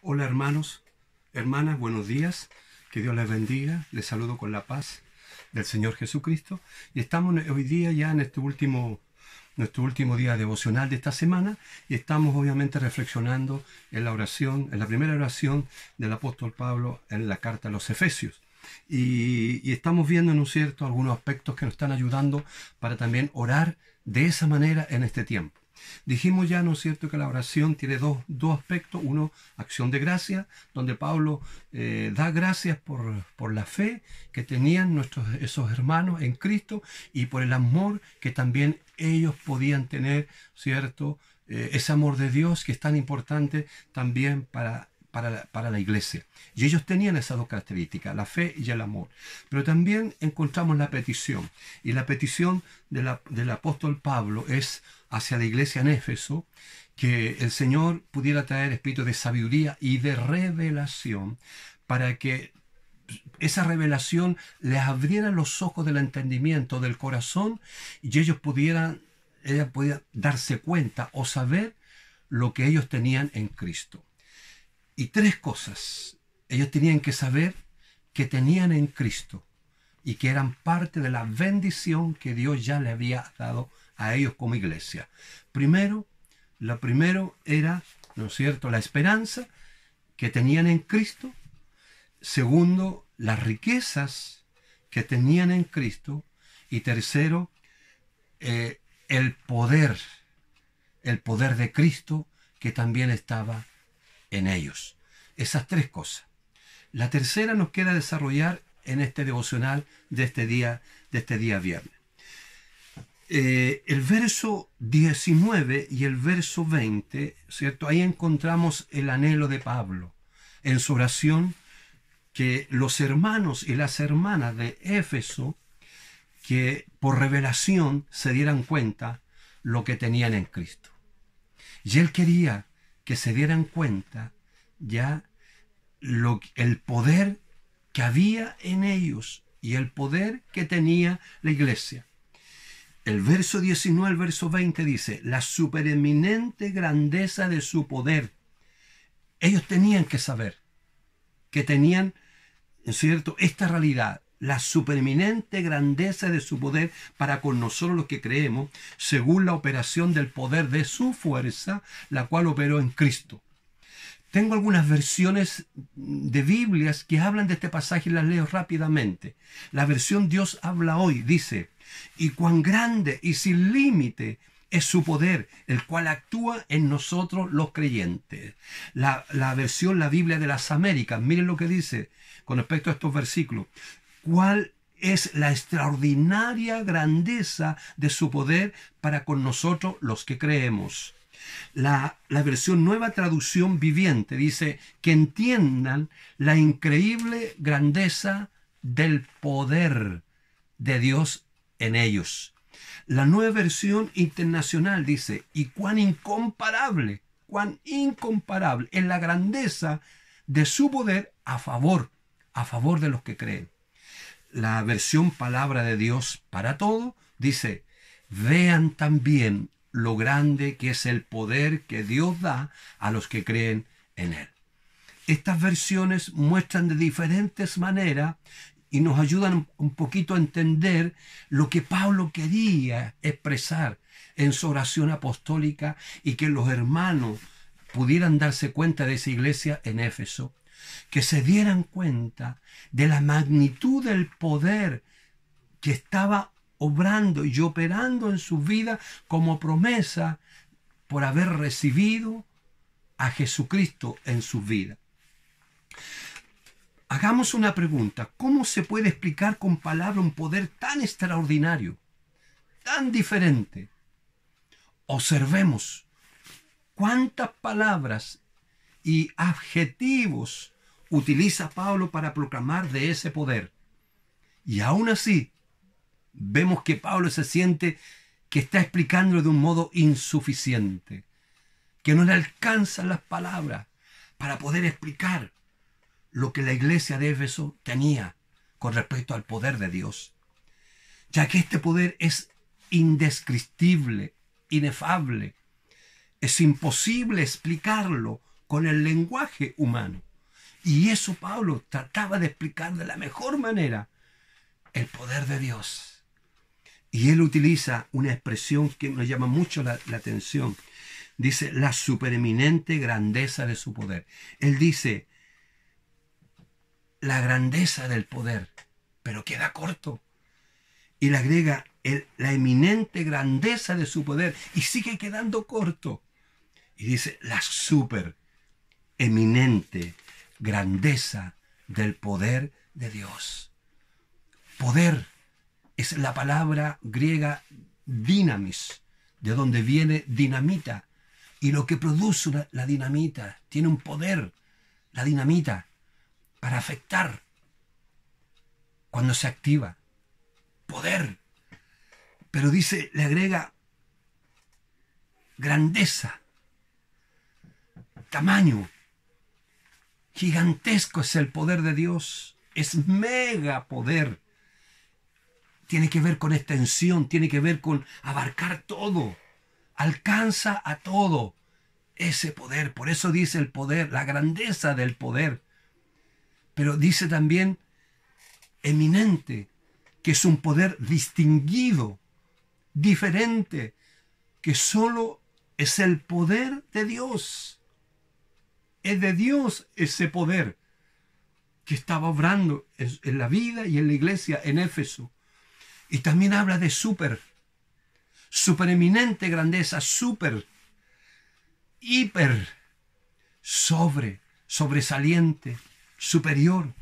Hola hermanos, hermanas, buenos días, que Dios les bendiga, les saludo con la paz del Señor Jesucristo y estamos hoy día ya en nuestro último día devocional de esta semana y estamos obviamente reflexionando en la oración, en la primera oración del apóstol Pablo en la carta a los Efesios. Y estamos viendo, ¿no es cierto?, algunos aspectos que nos están ayudando para también orar de esa manera en este tiempo. Dijimos ya, ¿no es cierto?, que la oración tiene dos aspectos. Uno, acción de gracia, donde Pablo da gracias por la fe que tenían esos hermanos en Cristo y por el amor que también ellos podían tener, ¿cierto? Ese amor de Dios que es tan importante también para la iglesia. Y ellos tenían esas dos características, la fe y el amor. Pero también encontramos la petición. Y la petición del apóstol Pablo es hacia la iglesia en Éfeso, que el Señor pudiera traer espíritu de sabiduría y de revelación para que esa revelación les abriera los ojos del entendimiento, del corazón, y ella pudiera darse cuenta o saber lo que ellos tenían en Cristo. Y tres cosas ellos tenían que saber que tenían en Cristo y que eran parte de la bendición que Dios ya le había dado a ellos como iglesia. Lo primero era, ¿no es cierto?, la esperanza que tenían en Cristo. Segundo, las riquezas que tenían en Cristo. Y tercero, el poder de Cristo que también estaba en ellos. Esas tres cosas. La tercera nos queda desarrollar en este devocional de este día viernes. El verso 19 y el verso 20, ¿cierto? Ahí encontramos el anhelo de Pablo en su oración, que los hermanos y las hermanas de Éfeso, que por revelación se dieran cuenta lo que tenían en Cristo. Y él quería que se dieran cuenta ya el poder que había en ellos y el poder que tenía la iglesia. El verso 19 al verso 20 dice, la supereminente grandeza de su poder. Ellos tenían que saber que tenían, ¿no es cierto?, esta realidad, la supereminente grandeza de su poder para con nosotros los que creemos, según la operación del poder de su fuerza, la cual operó en Cristo. Tengo algunas versiones de Biblias que hablan de este pasaje y las leo rápidamente. La versión Dios habla hoy dice, y cuán grande y sin límite es su poder, el cual actúa en nosotros los creyentes. La Biblia de las Américas, miren lo que dice con respecto a estos versículos. ¿Cuál es la extraordinaria grandeza de su poder para con nosotros los que creemos? La versión Nueva Traducción Viviente dice que entiendan la increíble grandeza del poder de Dios en ellos. La Nueva Versión Internacional dice, y cuán incomparable es la grandeza de su poder a favor de los que creen. La versión Palabra de Dios para Todo dice, vean también lo grande que es el poder que Dios da a los que creen en Él. Estas versiones muestran de diferentes maneras y nos ayudan un poquito a entender lo que Pablo quería expresar en su oración apostólica y que los hermanos pudieran darse cuenta de esa iglesia en Éfeso, que se dieran cuenta de la magnitud del poder que estaba obrando y operando en su vida como promesa por haber recibido a Jesucristo en su vida. Hagamos una pregunta. ¿Cómo se puede explicar con palabras un poder tan extraordinario, tan diferente? Observemos cuántas palabras y adjetivos utiliza Pablo para proclamar de ese poder. Y aún así, vemos que Pablo se siente que está explicándolo de un modo insuficiente, que no le alcanzan las palabras para poder explicar lo que la iglesia de Éfeso tenía con respecto al poder de Dios, ya que este poder es indescriptible, inefable. Es imposible explicarlo con el lenguaje humano. Y eso Pablo trataba de explicar de la mejor manera, el poder de Dios. Y él utiliza una expresión que nos llama mucho la atención. Dice, la supereminente grandeza de su poder. Él dice, la grandeza del poder, pero queda corto. Y le agrega, la eminente grandeza de su poder, y sigue quedando corto. Y dice, la supereminente grandeza del poder de Dios. Poder es la palabra griega dinamis, de donde viene dinamita. Y lo que produce la dinamita tiene un poder, la dinamita, para afectar cuando se activa. Poder. Pero dice, le agrega grandeza, tamaño. Gigantesco es el poder de Dios. Es mega poder. Tiene que ver con extensión, tiene que ver con abarcar todo. Alcanza a todo ese poder. Por eso dice el poder, la grandeza del poder. Pero dice también eminente, que es un poder distinguido, diferente, que solo es el poder de Dios. Es de Dios ese poder que estaba obrando en la vida y en la iglesia en Éfeso. Y también habla de supereminente grandeza, hiper, sobresaliente, superior,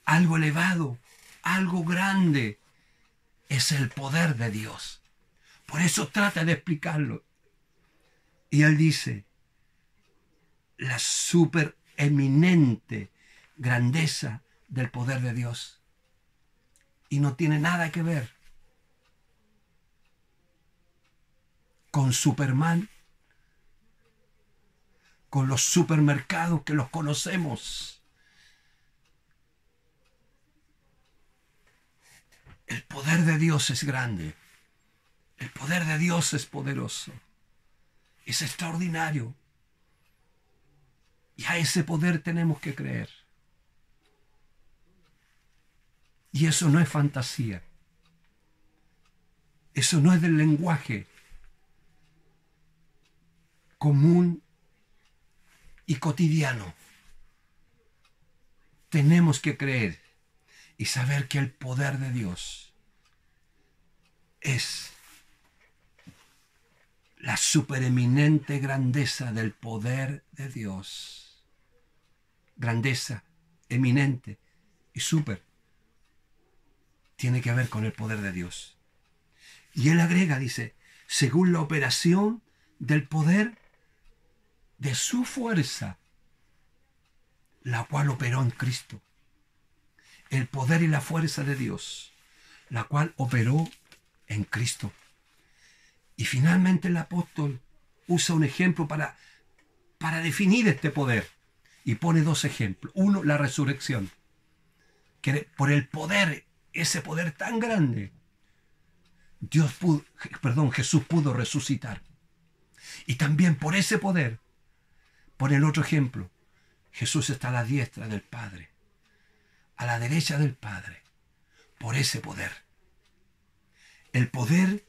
algo elevado, algo grande. Es el poder de Dios. Por eso trata de explicarlo. Y él dice, la supereminente grandeza del poder de Dios. Y no tiene nada que ver con Superman, con los supermercados que los conocemos. El poder de Dios es grande. El poder de Dios es poderoso. Es extraordinario. Y a ese poder tenemos que creer. Y eso no es fantasía. Eso no es del lenguaje común y cotidiano. Tenemos que creer y saber que el poder de Dios es la supereminente grandeza del poder de Dios. Grandeza, eminente y super. Tiene que ver con el poder de Dios. Y él agrega, dice, según la operación del poder de su fuerza, la cual operó en Cristo. El poder y la fuerza de Dios, la cual operó en Cristo. Y finalmente el apóstol usa un ejemplo para definir este poder. Y pone dos ejemplos. Uno, la resurrección. Que por el poder, ese poder tan grande, Jesús pudo resucitar. Y también por ese poder, pone el otro ejemplo. Jesús está a la diestra del Padre, a la derecha del Padre, por ese poder. El poder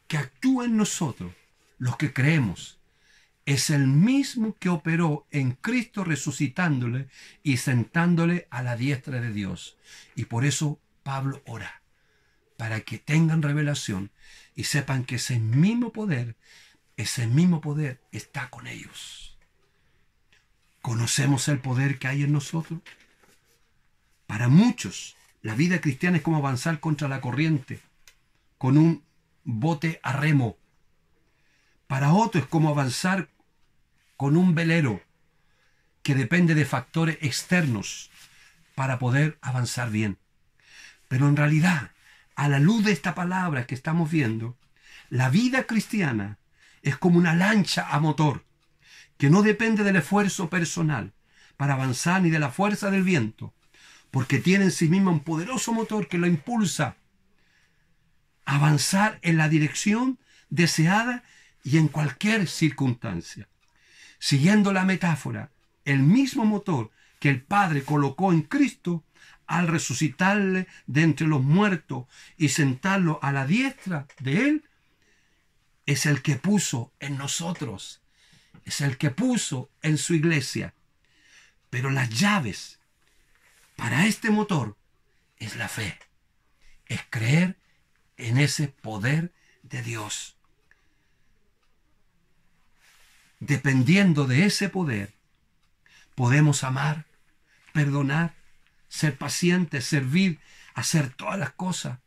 que actúa en nosotros, los que creemos, es el mismo que operó en Cristo resucitándole y sentándole a la diestra de Dios. Y por eso Pablo ora, para que tengan revelación y sepan que ese mismo poder está con ellos. ¿Conocemos el poder que hay en nosotros? Para muchos, la vida cristiana es como avanzar contra la corriente, con un bote a remo. Para otros es como avanzar con un velero que depende de factores externos para poder avanzar bien. Pero en realidad, a la luz de esta palabra que estamos viendo, la vida cristiana es como una lancha a motor que no depende del esfuerzo personal para avanzar ni de la fuerza del viento, porque tiene en sí misma un poderoso motor que lo impulsa a avanzar en la dirección deseada y en cualquier circunstancia. Siguiendo la metáfora, el mismo motor que el Padre colocó en Cristo al resucitarle de entre los muertos y sentarlo a la diestra de Él, es el que puso en nosotros, es el que puso en su iglesia. Pero las llaves para este motor es la fe, es creer en ese poder de Dios. Dependiendo de ese poder, podemos amar, perdonar, ser pacientes, servir, hacer todas las cosas,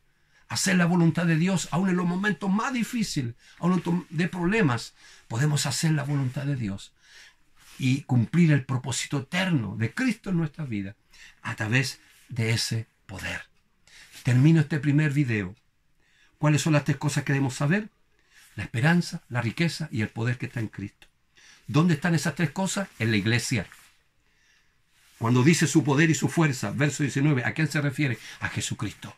hacer la voluntad de Dios, aun en los momentos más difíciles, aun de problemas, podemos hacer la voluntad de Dios y cumplir el propósito eterno de Cristo en nuestra vida a través de ese poder. Termino este primer video. ¿Cuáles son las 3 cosas que debemos saber? La esperanza, la riqueza y el poder que está en Cristo. ¿Dónde están esas 3 cosas? En la iglesia. Cuando dice su poder y su fuerza, verso 19, ¿a quién se refiere? A Jesucristo.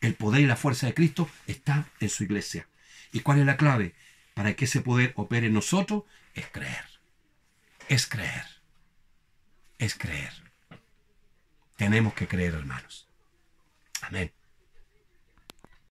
El poder y la fuerza de Cristo está en su iglesia. ¿Y cuál es la clave? Para que ese poder opere en nosotros, es creer. Es creer. Es creer. Tenemos que creer, hermanos. Amén.